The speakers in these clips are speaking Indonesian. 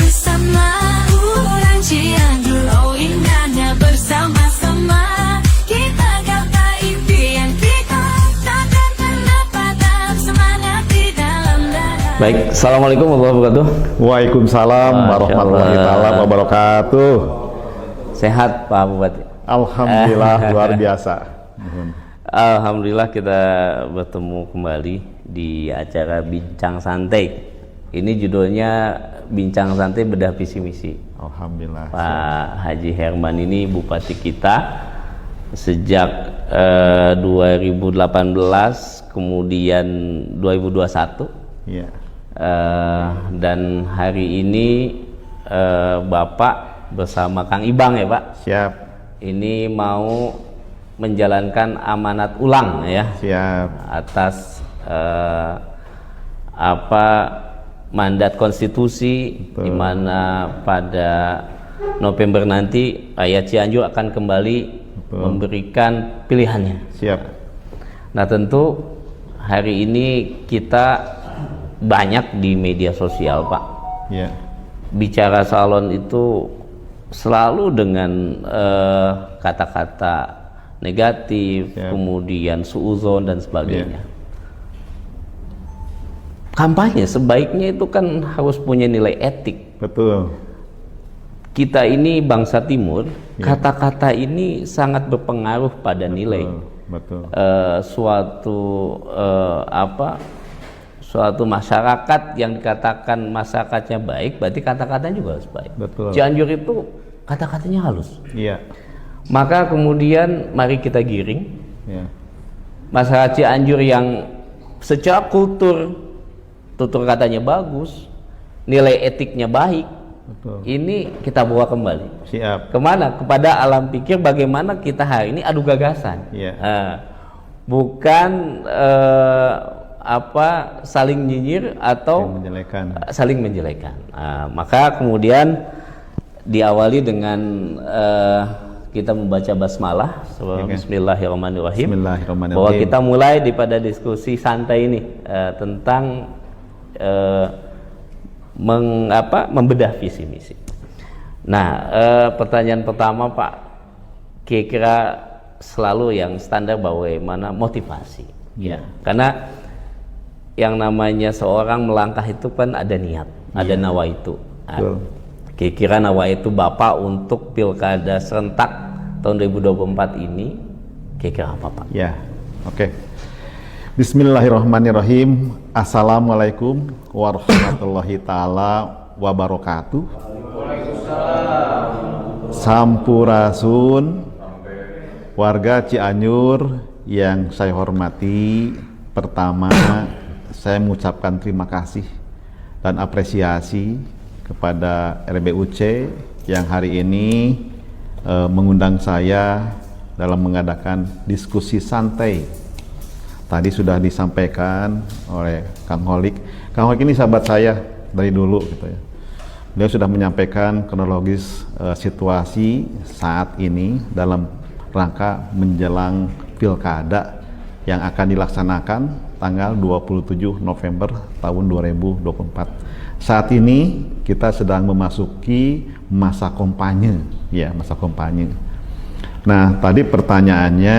bersama orang Cianjur. Oh indahnya bersama-sama, kita gapai impian kita, takkan pernah patah semangat di dalam dada. Baik, assalamualaikum warahmatullahi wabarakatuh. Waalaikumsalam warahmatullahi taala wabarakatuh. Sehat Pak Bupati? Alhamdulillah luar biasa. Alhamdulillah kita bertemu kembali di acara Bincang Santai. Ini judulnya Bincang Santai Bedah Visi Misi. Alhamdulillah. Pak Haji Herman ini bupati kita sejak 2018, kemudian 2021. Iya. Dan hari ini Bapak bersama Kang Ibang ya Pak. Siap. Ini mau menjalankan amanat ulang ya. Siap. Atas mandat konstitusi. Betul. Di mana pada November nanti rakyat Cianjur akan kembali Betul. memberikan pilihannya. Siap. Nah tentu hari ini kita banyak di media sosial Pak. Iya. Bicara salon itu selalu dengan kata-kata negatif, Siap. kemudian suuzon dan sebagainya. Iya. Kampanye sebaiknya itu kan harus punya nilai etik. Betul. Kita ini bangsa Timur, Iya. kata-kata ini sangat berpengaruh pada nilai. Betul. Suatu masyarakat yang dikatakan masyarakatnya baik, berarti kata-katanya juga harus baik. Betul. Cianjur itu kata-katanya halus. Iya. Maka kemudian mari kita giring Iya. masyarakat Cianjur yang secara tutur katanya bagus, nilai etiknya baik. Betul. Ini kita bawa kembali. Siap. Kemana? Kepada alam pikir bagaimana kita hari ini adu gagasan. Iya. Bukan saling nyinyir atau Menjelekan. saling menjelekan. Maka kemudian diawali dengan kita membaca basmalah. Oke. Bismillahirrahmanirrahim. Bismillahirrahmanirrahim. Bahwa kita mulai pada diskusi santai ini tentang membedah visi misi. Nah, pertanyaan pertama Pak, kira-kira selalu yang standar bagaimana motivasi. Ya. Karena yang namanya seorang melangkah itu kan ada niat, ada nawaitu. Betul. Kira-kira nawaitu Bapak untuk pilkada serentak tahun 2024 ini kira-kira apa Pak? Ya. Oke. Bismillahirrahmanirrahim. Assalamualaikum warahmatullahi taala wabarakatuh. Sampurasun warga Cianjur yang saya hormati. Pertama, saya mengucapkan terima kasih dan apresiasi kepada RBUC yang hari ini mengundang saya dalam mengadakan diskusi santai. Tadi sudah disampaikan oleh Kang Holik. Kang Holik ini sahabat saya dari dulu gitu ya. Beliau sudah menyampaikan kronologis situasi saat ini dalam rangka menjelang pilkada yang akan dilaksanakan tanggal 27 November tahun 2024. Saat ini kita sedang memasuki masa kampanye, ya, masa kampanye. Nah, tadi pertanyaannya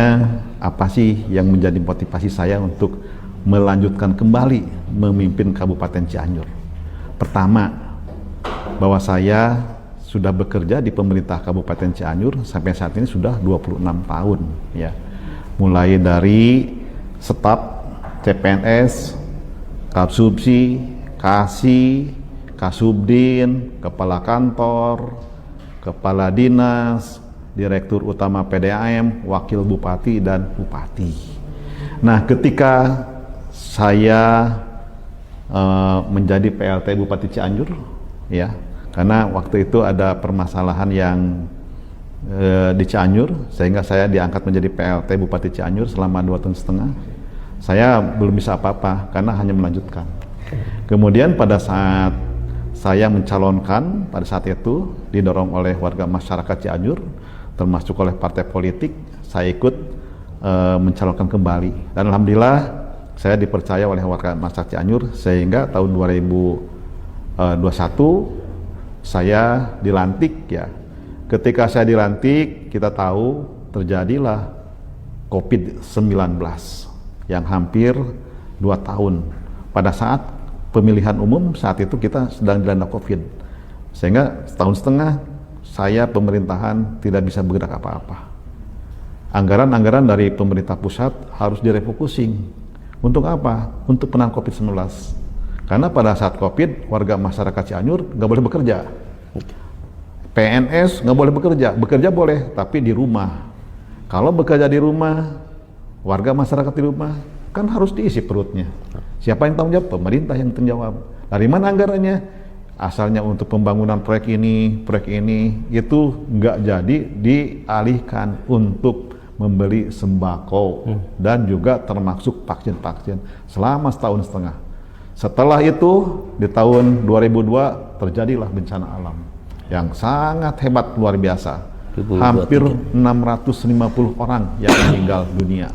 apa sih yang menjadi motivasi saya untuk melanjutkan kembali memimpin Kabupaten Cianjur? Pertama, bahwa saya sudah bekerja di pemerintah Kabupaten Cianjur sampai saat ini sudah 26 tahun, ya. Mulai dari staf CPNS, Kapsubsi, Kasih, Kasubdin, Kepala Kantor, Kepala Dinas, Direktur Utama PDAM, Wakil Bupati, dan Bupati. Nah, ketika saya menjadi PLT Bupati Cianjur, ya, karena waktu itu ada permasalahan yang di Cianjur, sehingga saya diangkat menjadi PLT Bupati Cianjur selama 2,5 tahun. Saya belum bisa apa-apa karena hanya melanjutkan. Kemudian pada saat saya mencalonkan, pada saat itu didorong oleh warga masyarakat Cianjur, termasuk oleh partai politik, saya ikut mencalonkan kembali. Dan alhamdulillah saya dipercaya oleh warga masyarakat Cianjur, sehingga tahun 2021 saya dilantik ya. Ketika saya dilantik, kita tahu terjadilah COVID-19 yang hampir 2 tahun. Pada saat pemilihan umum, saat itu kita sedang dilanda COVID. Sehingga setahun setengah saya pemerintahan tidak bisa bergerak apa-apa. Anggaran-anggaran dari pemerintah pusat harus direfocusing. Untuk apa? Untuk penanganan COVID-19. Karena pada saat COVID, warga masyarakat Cianjur nggak boleh bekerja. PNS nggak boleh bekerja boleh, tapi di rumah. Kalau bekerja di rumah, warga masyarakat di rumah, kan harus diisi perutnya. Siapa yang tanggung jawab? Pemerintah yang tanggung jawab. Dari mana anggarannya? Asalnya untuk pembangunan proyek ini, itu nggak jadi dialihkan untuk membeli sembako dan juga termasuk vaksin-vaksin selama setahun setengah. Setelah itu di tahun 2002 terjadilah bencana alam yang sangat hebat, luar biasa. Hampir 650 orang yang meninggal dunia.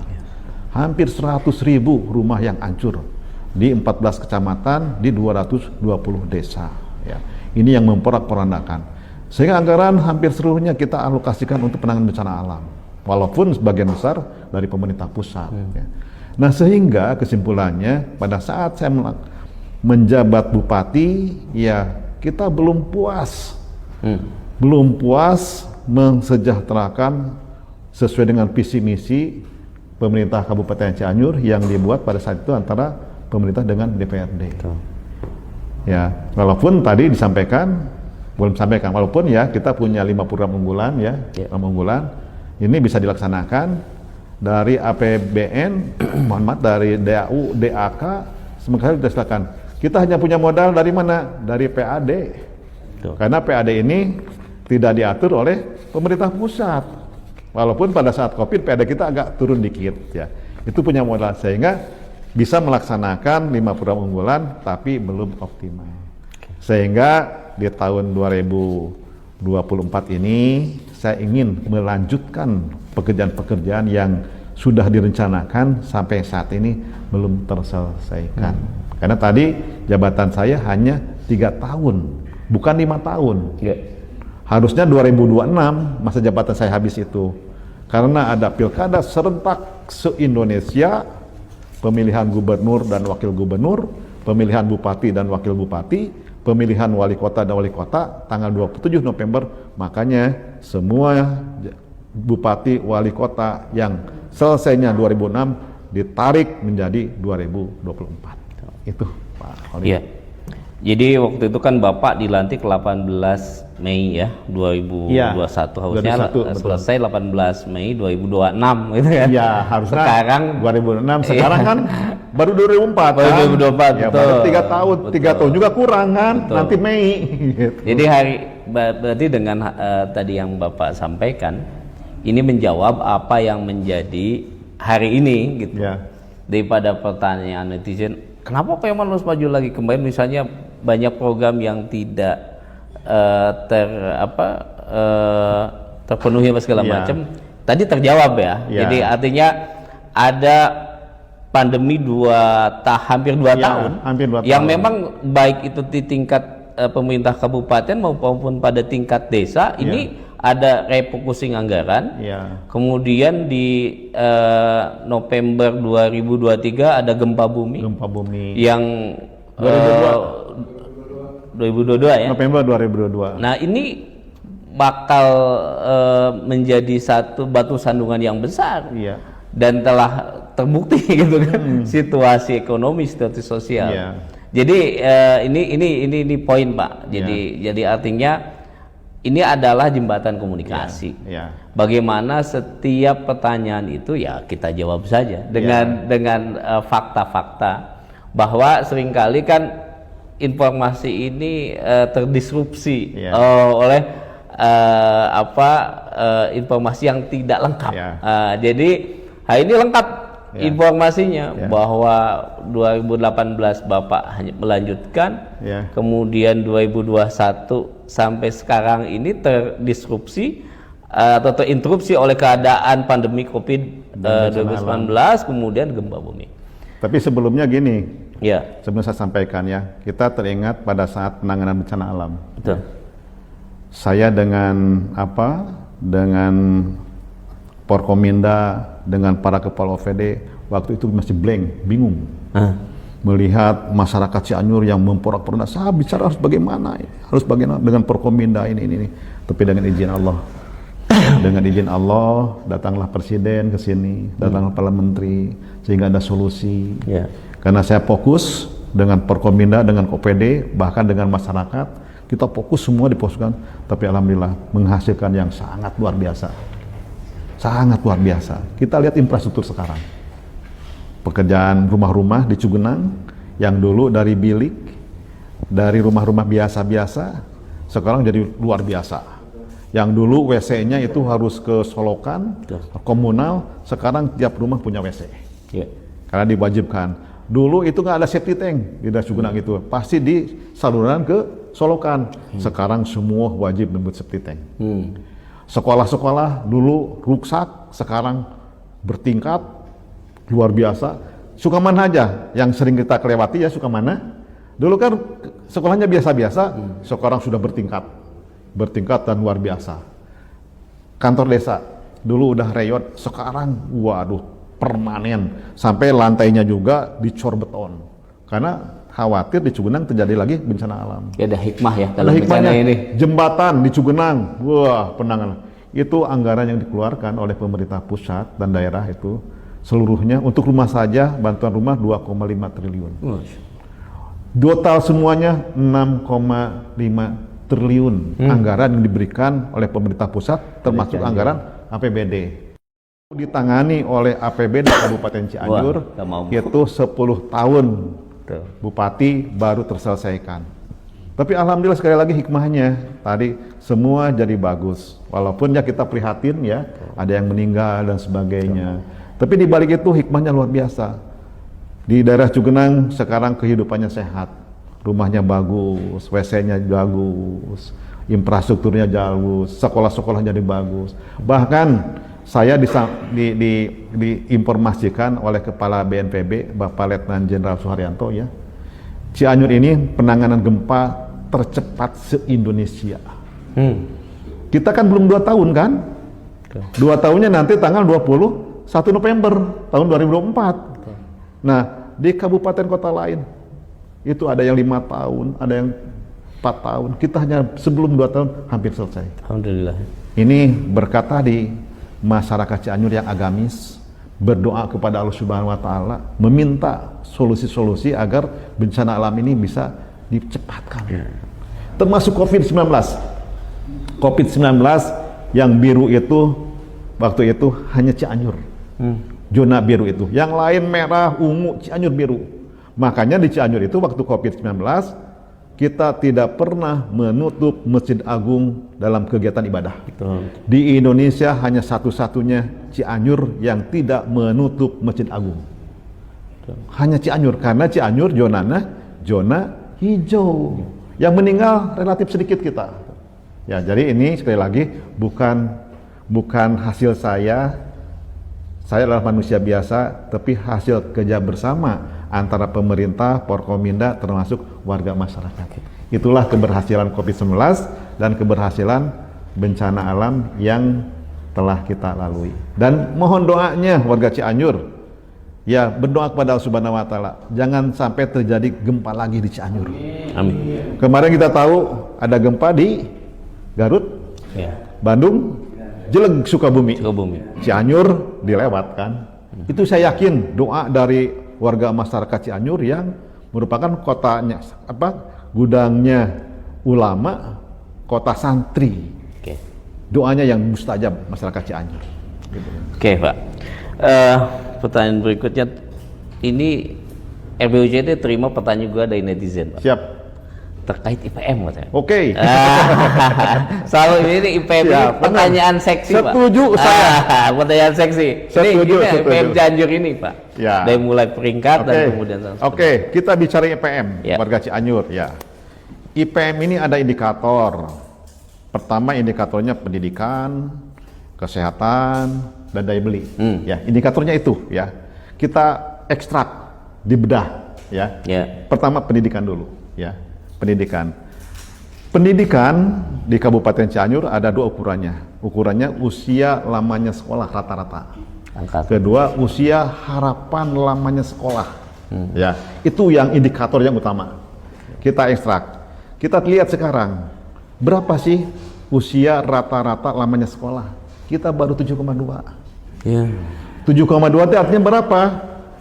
Hampir 100.000 rumah yang hancur di 14 kecamatan di 220 desa. Ya. Ini yang memporak-porandakan. Sehingga anggaran hampir seluruhnya kita alokasikan untuk penanganan bencana alam. Walaupun sebagian besar dari pemerintah pusat. Ya. Nah, sehingga kesimpulannya pada saat saya menjabat bupati, ya kita belum puas. Belum puas mensejahterakan sesuai dengan visi misi pemerintah Kabupaten Cianjur yang dibuat pada saat itu antara pemerintah dengan DPRD. Betul. Ya, walaupun tadi disampaikan, belum sampaikan, walaupun ya kita punya 5 program unggulan ya, program unggulan ini bisa dilaksanakan dari APBN, mohon maaf, dari DAU, DAK, semoga dilaksanakan. Kita hanya punya modal dari mana? Dari PAD. Betul. Karena PAD ini tidak diatur oleh pemerintah pusat. Walaupun pada saat COVID PAD kita agak turun dikit ya. Itu punya modal sehingga bisa melaksanakan 5 program unggulan tapi belum optimal. Sehingga di tahun 2024 ini saya ingin melanjutkan pekerjaan-pekerjaan yang sudah direncanakan sampai saat ini belum terselesaikan. Karena tadi jabatan saya hanya 3 tahun, bukan 5 tahun. Harusnya 2026 masa jabatan saya habis itu. Karena ada pilkada serentak se-Indonesia, pemilihan gubernur dan wakil gubernur, pemilihan bupati dan wakil bupati, pemilihan wali kota dan wali kota tanggal 27 November. Makanya semua bupati wali kota yang selesainya 2006 ditarik menjadi 2024. Itu Pak Khalid. Iya. Jadi waktu itu kan Bapak dilantik 18 Mei ya 2021, harusnya selesai 18 Mei 2026 gitu kan. Iya, harusnya sekarang 2006, sekarang kan baru 2024 baru 2024 ya, betul. baru 3 tahun, Betul. 3 tahun juga kurang kan, Betul. nanti Mei gitu. Jadi berarti dengan tadi yang Bapak sampaikan ini menjawab apa yang menjadi hari ini gitu. Ya. Daripada pertanyaan netizen, kenapa Pak Yoman harus maju lagi? Kemarin misalnya banyak program yang tidak terpenuhi apa segala macam. Tadi terjawab ya. Jadi artinya ada pandemi hampir 2 tahun. Hampir 2 yang tahun. memang baik itu di tingkat pemerintah kabupaten maupun pada tingkat desa ini ada refocusing anggaran. Kemudian di November 2023 ada gempa bumi. Yang 2022 ya. November 2022. Nah, ini bakal menjadi satu batu sandungan yang besar. Dan telah terbukti gitu kan situasi ekonomi, situasi sosial. Jadi ini poin Pak. Jadi artinya ini adalah jembatan komunikasi. Bagaimana setiap pertanyaan itu ya kita jawab saja dengan fakta-fakta bahwa seringkali kan informasi ini terdisrupsi oleh informasi yang tidak lengkap. Jadi hari ini lengkap informasinya bahwa 2018 Bapak hanya melanjutkan, kemudian 2021 sampai sekarang ini terdisrupsi atau terinterupsi oleh keadaan pandemi COVID 2019, kemudian gempa bumi. Tapi sebelumnya gini, sebelum saya sampaikan ya, kita teringat pada saat penanganan bencana alam. Betul. saya dengan Porkominda, dengan para kepala OVD waktu itu masih blank, bingung. Melihat masyarakat Cianjur yang memporak-porandak, saya bicara harus bagaimana dengan Porkominda ini. Tapi dengan izin Allah, dengan izin Allah datanglah presiden ke sini, datanglah para menteri, sehingga ada solusi. Karena saya fokus dengan Porkominda, dengan OPD, bahkan dengan masyarakat, kita fokus semua diposkan. Tapi alhamdulillah menghasilkan yang sangat luar biasa, sangat luar biasa. Kita lihat infrastruktur sekarang. Pekerjaan rumah-rumah di Cugenang yang dulu dari bilik, dari rumah-rumah biasa-biasa, sekarang jadi luar biasa. Yang dulu WC-nya itu harus ke solokan, komunal, sekarang tiap rumah punya WC. Karena diwajibkan. Dulu itu nggak ada safety tank di daerah Cugenang itu, pasti di saluran ke solokan. Sekarang semua wajib membuat safety tank. Sekolah-sekolah dulu ruksak, sekarang bertingkat, luar biasa. Sukamana aja yang sering kita kelewati ya, Sukamana. Dulu kan sekolahnya biasa-biasa, sekarang sudah bertingkat dan luar biasa. Kantor desa dulu udah reyot, sekarang waduh permanen, sampai lantainya juga dicor beton. Karena khawatir di Cugenang terjadi lagi bencana alam. Ada hikmah ya dalam ada hikmahnya ini. Jembatan di Cugenang, wah penanganan. Itu anggaran yang dikeluarkan oleh pemerintah pusat dan daerah itu seluruhnya untuk rumah saja, bantuan rumah 2,5 triliun. Total semuanya 6,5 triliun anggaran yang diberikan oleh pemerintah pusat, termasuk anggaran APBD. Ditangani oleh APBD Kabupaten Cianjur. Itu 10 tahun Bupati baru terselesaikan. Tapi alhamdulillah sekali lagi hikmahnya tadi semua jadi bagus. Walaupun ya kita prihatin ya, ada yang meninggal dan sebagainya. Tapi di balik itu hikmahnya luar biasa. Di daerah Cugenang sekarang kehidupannya sehat. Rumahnya bagus, WC-nya bagus, infrastrukturnya bagus, sekolah-sekolah jadi bagus. Bahkan saya diinformasikan oleh Kepala BNPB, Bapak Letnan Jenderal Suharyanto ya, Cianjur ini penanganan gempa tercepat se-Indonesia. Kita kan belum 2 tahun kan? 2 tahunnya nanti tanggal 21 November tahun 2024. Nah, di kabupaten kota lain itu ada yang 5 tahun, ada yang 4 tahun. Kita hanya sebelum 2 tahun hampir selesai. Alhamdulillah. Ini berkata di masyarakat Cianjur yang agamis, berdoa kepada Allah Subhanahu wa Ta'ala, meminta solusi-solusi agar bencana alam ini bisa dicepatkan. Termasuk COVID-19. COVID-19 yang biru itu waktu itu hanya Cianjur. Zona biru itu. Yang lain merah, ungu, Cianjur biru. Makanya di Cianjur itu waktu COVID-19 kita tidak pernah menutup Masjid Agung dalam kegiatan ibadah. Di Indonesia hanya satu-satunya Cianjur yang tidak menutup Masjid Agung. Hanya Cianjur, karena Cianjur zona hijau. Yang meninggal relatif sedikit kita. Ya, jadi ini sekali lagi bukan hasil saya. Saya adalah manusia biasa, tapi hasil kerja bersama antara pemerintah, Porkominda, termasuk warga masyarakat. Itulah keberhasilan COVID-19 dan keberhasilan bencana alam yang telah kita lalui. Dan mohon doanya warga Cianjur, ya berdoa kepada Allah Subhanahu wa Ta'ala, jangan sampai terjadi gempa lagi di Cianjur. Amin. Kemarin kita tahu ada gempa di Garut, Bandung, Jeleng, Sukabumi. Cianjur dilewatkan. Itu saya yakin doa dari warga masyarakat Cianjur yang merupakan kotanya gudangnya ulama, kota santri. Doanya yang mustajab masyarakat Cianjur. Gitu. Oke, Pak. Pertanyaan berikutnya, ini RBUJT terima pertanyaan juga dari netizen, Pak. Siap. Terkait IPM katanya. Oke. Selalu ini IPM ini pertanyaan seksi, Pak. Setuju saya. Pertanyaan seksi. Setuju. IPM Cianjur ini, Pak. Ya. Dari mulai peringkat dan kemudian. Oke, kita bicara IPM, warga Cianjur ya. IPM ini ada indikator. Pertama indikatornya pendidikan, kesehatan, dan daya beli. Ya, indikatornya itu ya. Kita ekstrak, dibedah ya. Pertama pendidikan dulu ya. Pendidikan di Kabupaten Cianjur ada 2 ukurannya. Ukurannya usia lamanya sekolah rata-rata. Kedua, usia harapan lamanya sekolah. Ya, itu yang indikator yang utama. Kita ekstrak. Kita lihat sekarang, berapa sih usia rata-rata lamanya sekolah? Kita baru 7,2. Ya. 7,2 itu artinya berapa?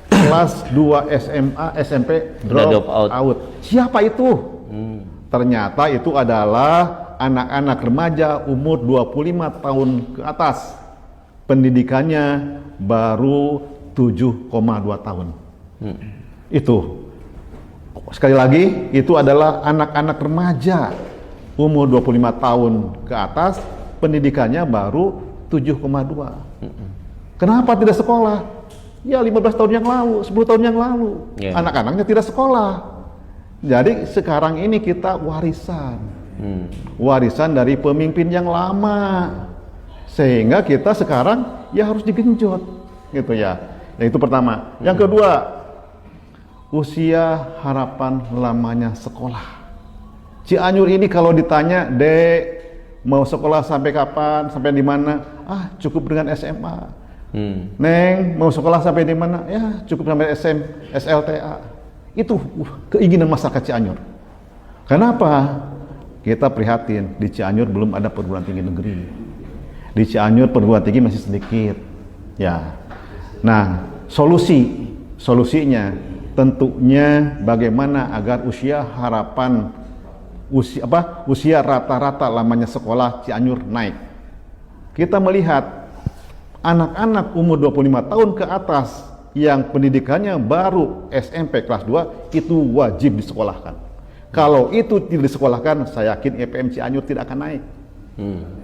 Kelas 2 SMA, SMP drop out. Siapa itu? Ternyata itu adalah anak-anak remaja umur 25 tahun ke atas. Pendidikannya baru 7,2 tahun. Itu. Sekali lagi, itu adalah anak-anak remaja umur 25 tahun ke atas, pendidikannya baru 7,2. Kenapa tidak sekolah? Ya 15 tahun yang lalu, 10 tahun yang lalu, anak-anaknya tidak sekolah. Jadi sekarang ini kita warisan. Warisan dari pemimpin yang lama. Sehingga kita sekarang ya harus digenjot. Gitu ya. Itu pertama. Yang kedua, usia harapan lamanya sekolah. Cianjur ini kalau ditanya, Dek, mau sekolah sampai kapan? Sampai di mana? Ah, cukup dengan SMA. Neng, mau sekolah sampai di mana? Ya, cukup sampai SLTA. Itu keinginan masyarakat Cianjur. Kenapa? Kita prihatin, di Cianjur belum ada perguruan tinggi negeri. Di Cianjur perguruan tinggi masih sedikit. Ya. Nah, solusinya tentunya bagaimana agar usia rata-rata lamanya sekolah Cianjur naik. Kita melihat anak-anak umur 25 tahun ke atas yang pendidikannya baru SMP kelas 2 itu wajib disekolahkan. Kalau itu tidak disekolahkan, saya yakin IPM Cianjur tidak akan naik.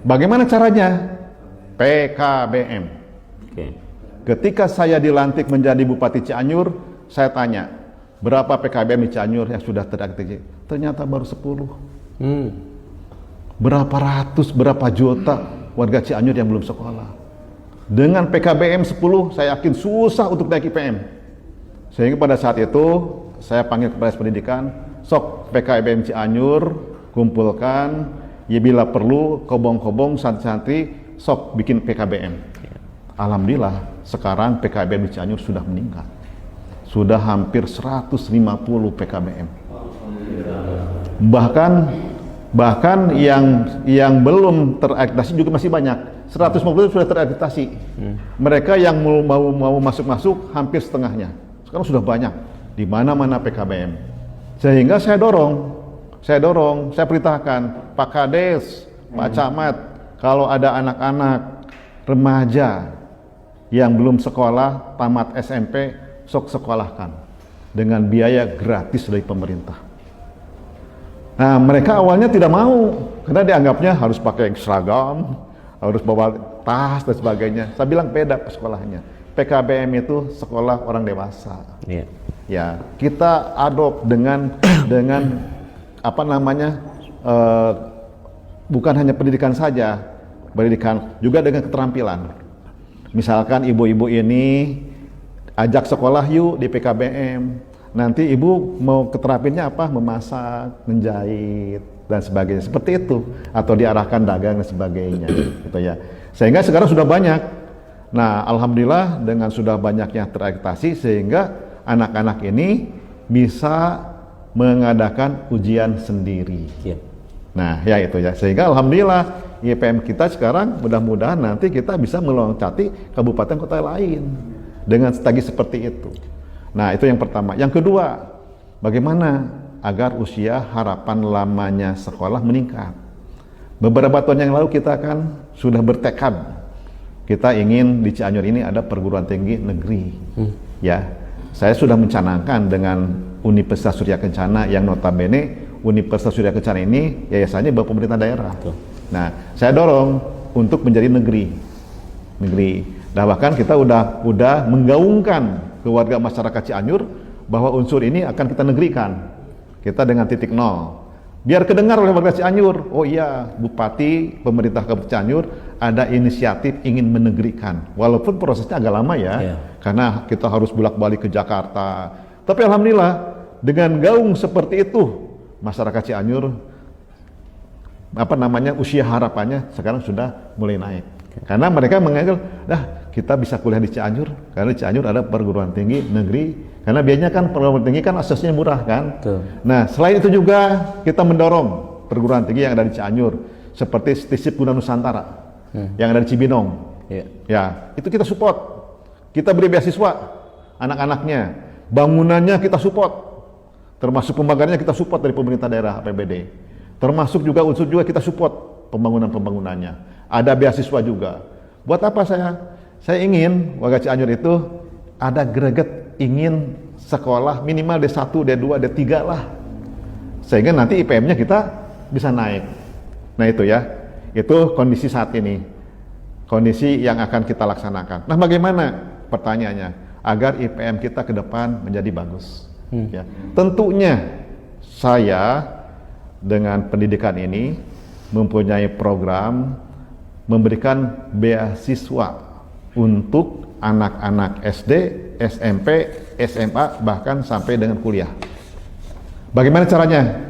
Bagaimana caranya? PKBM. Ketika saya dilantik menjadi Bupati Cianjur, saya tanya, berapa PKBM di Cianjur yang sudah teraktif? Ternyata baru 10. Berapa ratus, berapa juta warga Cianjur yang belum sekolah. Dengan PKBM 10, saya yakin susah untuk naik IPM. Sehingga pada saat itu, saya panggil Kepala Dinas Pendidikan, sok PKBM Cianjur, kumpulkan, ya bila perlu, kobong-kobong, santri-santri, sok bikin PKBM. Alhamdulillah, sekarang PKBM di Cianjur sudah meningkat. Sudah hampir 150 PKBM. Bahkan yang belum terakreditasi juga masih banyak. 150 sudah terakreditasi. Mereka yang mau masuk hampir setengahnya. Sekarang sudah banyak di mana-mana PKBM. Sehingga saya perintahkan Pak Kades, Pak Camat, kalau ada anak-anak remaja yang belum sekolah, tamat SMP, sok sekolahkan dengan biaya gratis dari pemerintah. Nah, mereka awalnya tidak mau karena dianggapnya harus pakai seragam, harus bawa tas dan sebagainya. Saya bilang beda sekolahnya. PKBM itu sekolah orang dewasa. Ya, kita adopt dengan bukan hanya pendidikan saja, pendidikan juga dengan keterampilan. Misalkan ibu-ibu ini ajak sekolah yuk di PKBM. Nanti ibu mau keterampilannya apa? Memasak, menjahit dan sebagainya. Seperti itu, atau diarahkan dagang dan sebagainya, gitu ya. Sehingga sekarang sudah banyak. Nah, alhamdulillah dengan sudah banyaknya terakreditasi sehingga anak-anak ini bisa mengadakan ujian sendiri. Nah, ya itu ya. Sehingga alhamdulillah IPM kita sekarang mudah-mudahan nanti kita bisa meloncati kabupaten kota lain dengan strategi seperti itu. Nah, itu yang pertama. Yang kedua, bagaimana agar usia harapan lamanya sekolah meningkat. Beberapa tahun yang lalu kita kan sudah bertekad. Kita ingin di Cianjur ini ada perguruan tinggi negeri. Ya, saya sudah mencanangkan dengan Universitas Surya Kencana yang notabene Universitas Surya Kencana ini yayasannya bapak pemerintah daerah. Nah, saya dorong untuk menjadi negeri. Nah, bahkan kita udah menggaungkan ke warga masyarakat Cianjur bahwa unsur ini akan kita negerikan. Kita dengan titik nol. Biar kedengar oleh warga Cianjur, oh iya, Bupati, pemerintah Kabupaten Cianjur ada inisiatif ingin menegerikan. Walaupun prosesnya agak lama ya, karena kita harus bolak-balik ke Jakarta. Tapi alhamdulillah dengan gaung seperti itu, masyarakat Cianjur usia harapannya sekarang sudah mulai naik. Karena mereka menganggap, kita bisa kuliah di Cianjur, karena di Cianjur ada perguruan tinggi negeri, karena biasanya kan perguruan tinggi kan aksesnya murah kan. Betul. Nah, selain itu juga kita mendorong perguruan tinggi yang ada di Cianjur, seperti STISIP Guna Nusantara, yang ada di Cibinong. Ya, itu kita support. Kita beri beasiswa anak-anaknya, bangunannya kita support, termasuk pembangunannya kita support dari pemerintah daerah APBD, termasuk juga unsur juga kita support pembangunannya. Ada beasiswa juga. Buat apa saya ingin warga Cianjur itu ada greget ingin sekolah minimal D1, D2, D3 lah, sehingga nanti IPM-nya kita bisa naik. Nah itu ya, itu kondisi saat ini, kondisi yang akan kita laksanakan. Nah bagaimana pertanyaannya agar IPM kita ke depan menjadi bagus? Ya, tentunya saya dengan pendidikan ini mempunyai program memberikan beasiswa untuk anak-anak SD, SMP, SMA, bahkan sampai dengan kuliah. Bagaimana caranya?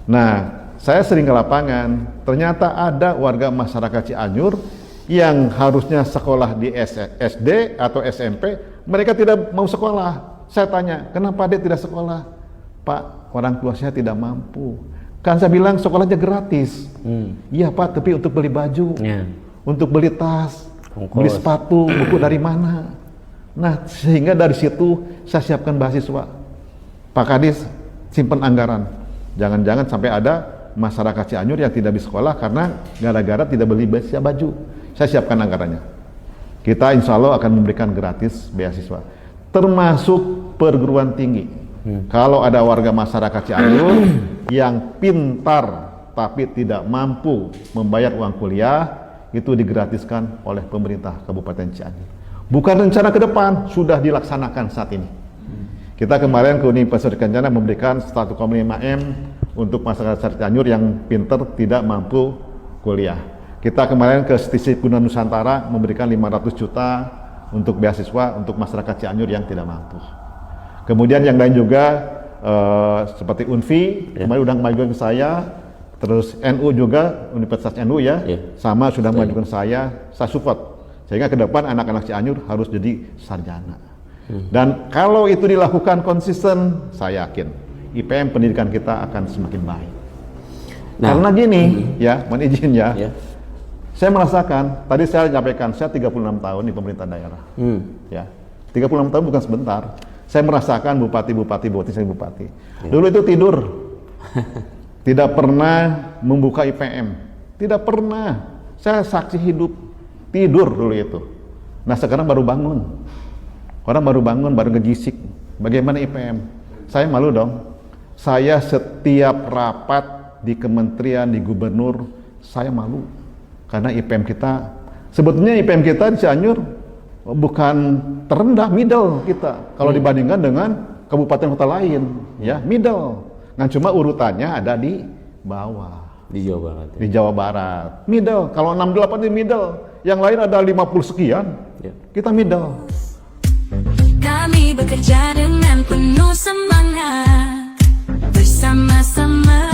Nah, saya sering ke lapangan, ternyata ada warga masyarakat Cianjur yang harusnya sekolah di SD atau SMP, mereka tidak mau sekolah. Saya tanya, kenapa dia tidak sekolah? Pak, orang tua saya tidak mampu. Kan saya bilang sekolahnya gratis. Iya Pak, tapi untuk beli baju, untuk beli tas, beli sepatu, buku dari mana? Nah, sehingga dari situ saya siapkan beasiswa. Pak Kadis, simpan anggaran. Jangan-jangan sampai ada masyarakat Cianjur yang tidak bisa sekolah karena gara-gara tidak beli baju. Saya siapkan anggarannya. Kita insya Allah akan memberikan gratis beasiswa, termasuk perguruan tinggi. Kalau ada warga masyarakat Cianjur yang pintar tapi tidak mampu membayar uang kuliah, itu digratiskan oleh pemerintah Kabupaten Cianjur. Bukan rencana ke depan, sudah dilaksanakan saat ini. Kita kemarin ke Universitas Kencana memberikan 1,5 M untuk masyarakat Cianjur yang pintar tidak mampu kuliah. Kita kemarin ke STISIP Guna Nusantara memberikan 500 juta untuk beasiswa untuk masyarakat Cianjur yang tidak mampu. Kemudian yang lain juga seperti UNFI, kemarin udah mengajukan ke saya, terus NU juga, Universitas NU ya, sama sudah mengajukan saya support. Sehingga ke depan anak-anak Cianjur harus jadi sarjana. Dan kalau itu dilakukan konsisten, saya yakin IPM pendidikan kita akan semakin baik. Karena gini, ya, mohon izin ya, saya merasakan, tadi saya menyampaikan, saya 36 tahun di pemerintah daerah. Ya, 36 tahun bukan sebentar. Saya merasakan bupati. Dulu itu tidur, tidak pernah membuka IPM, tidak pernah. Saya saksi hidup, tidur dulu itu. Nah sekarang baru bangun, orang baru bangun, baru ngegisik. Bagaimana IPM? Saya malu dong. Saya setiap rapat di kementerian, di gubernur, saya malu karena IPM kita, sebetulnya IPM kita di Cianjur bukan terendah, middle kita kalau dibandingkan dengan kabupaten kota lain, ya middle. Nah cuma urutannya ada di bawah, di Jawa Barat. Di Jawa Barat, middle. Kalau 68 di middle, yang lain ada 50 sekian, kita middle. Kami bekerja dengan penuh semangat, bersama-sama